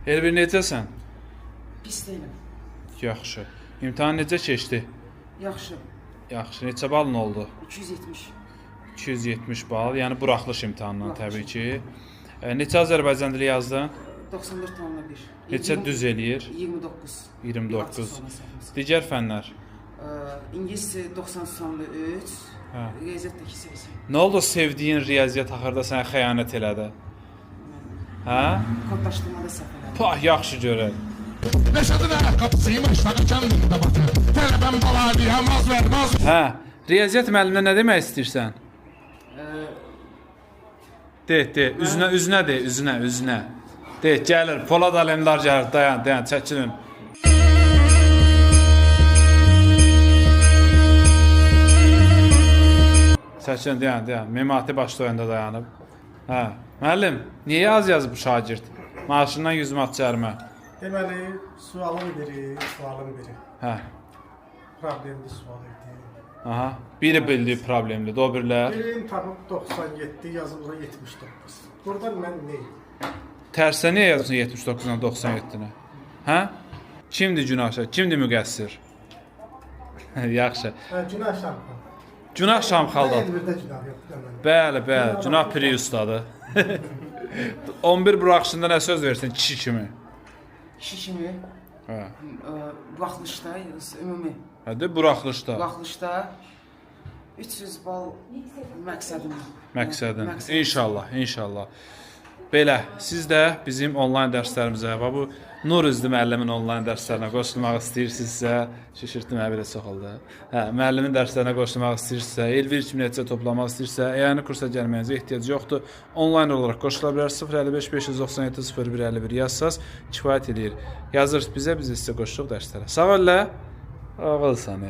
Elvir necəsən? Pis deyiləm. Yaxşı. İmtahan necə keçdi? Yaxşı. Yaxşı. Neçə balın oldu? 270. 270 bal. Yəni buraxılış imtahanından Buraxılış. təbii ki. Neçə Azərbaycan dili yazdın? 94,1. Neçə düz eləyir? 29. 29. Digər fənlər? İngiliscə 90,3. Hə. Riyaziyyatdakı 80. Nə oldu sevdiyin riyaziyyat axırda sənə xəyanət elədi? Hə? Kodlaşdırmada səhv elədim. Pah, yaxşı görək. Reşadın ayakkabısıymış, fakat kendinde batı. Teleben bala diyemez vermez. Hə, riyaziyyat müəlliminə nə demək istəyirsən? De, üzünə de, üzünə. De, gəlir, Polad Alemdar gəlir, dayan, çəkilin. Çəkilin, dayan, Memati başda oyunda dayanıb. Hə, müəllim, niyə az yazıb bu şagird? Maaşından 100 manat cərimə. Deməli, sualın biri. Hə, Problemli sual idi. aha, biri bildiyi problemlidir, o birlər. Birini tapıb 97, yazılı 79. Buradan mən neyim? Tərsə niyə yazırsan 79-dan 97-nə? Hə? Kimdir günahkar, kimdir müqəssir? Yaxşı. Günah Şamxan. Günah Şamxaldadır. Elvirdə günah yoxdur. Bəli, günah Piri ustadır. 11 buraxışında nə söz verirsən kişi kimi? Kişi kimi Hə. buraxılışda, ümumi Hadi buraxılışda. buraxılışda 300 bal məqsədim. İnşallah. Belə, siz də bizim onlayn dərslərimizə, bu Nur Üzlü müəllimin onlayn dərslərinə qoşulmaq istəyirsinizsə, şişirtdim belə çox oldu. Hə, müəllimin dərslərinə qoşulmaq istəyirsinizsə, Elvir kimi nəticə toplamaq istəyirsə, yəni kursa gəlməyinizə ehtiyac yoxdur. Onlayn olaraq qoşula bilər. 055 597 0151 yazsaz kifayət edir. Yazırsınız bizə, biz sizə qoşuluq dərslərə. Sağ ol, ağılsan.